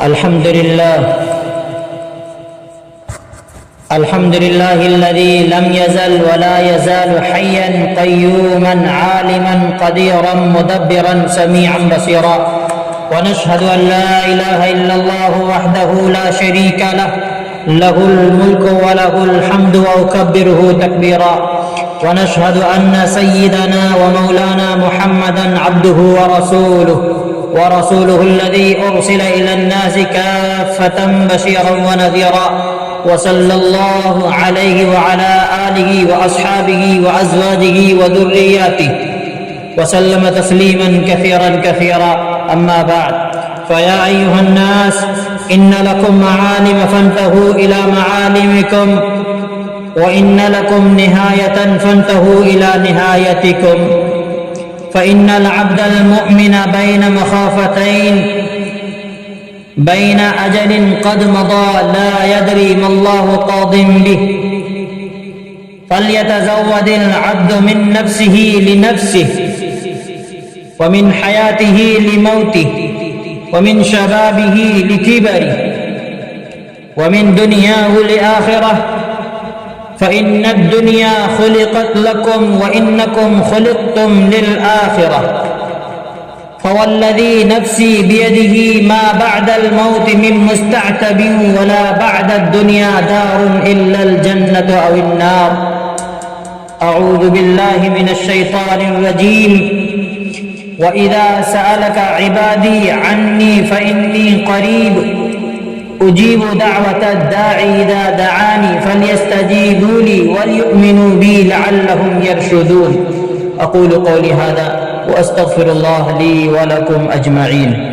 الحمد لله الذي لم يزل ولا يزال حيا قيوما عالما قديرا مدبرا سميعا بصيرا، ونشهد أن لا إله إلا الله وحده لا شريك له، له الملك وله الحمد وأكبره تكبيرا، ونشهد أن سيدنا ومولانا محمدا عبده ورسوله الذي أرسل إلى الناس كافة بشيرا ونذيرا، وصلى الله عليه وعلى آله وأصحابه وأزواجه وذرياته وسلم تسليما كثيرا. أما بعد، فيا أيها الناس، إن لكم معالم فانتهوا إلى معالمكم، وإن لكم نهاية فانتهوا إلى نهايتكم. فإن العبد المؤمن بين مخافتين، بين أجل قد مضى لا يدري ما الله قاض به، فليتزود العبد من نفسه لنفسه، ومن حياته لموته، ومن شبابه لكبره، ومن دنياه لآخرة، فإن الدنيا خلقت لكم وإنكم خلقتم للآخرة. فوالذي نفسي بيده ما بعد الموت من مستعتب، ولا بعد الدنيا دار إلا الجنة أو النار. أعوذ بالله من الشيطان الرجيم. وإذا سألك عبادي عني فإني قريب أجيب دعوة الداعي إذا دعاني، فليستجيبوا لي وليؤمنوا بي لعلهم يرشدون. أقول قولي هذا وأستغفر الله لي ولكم أجمعين.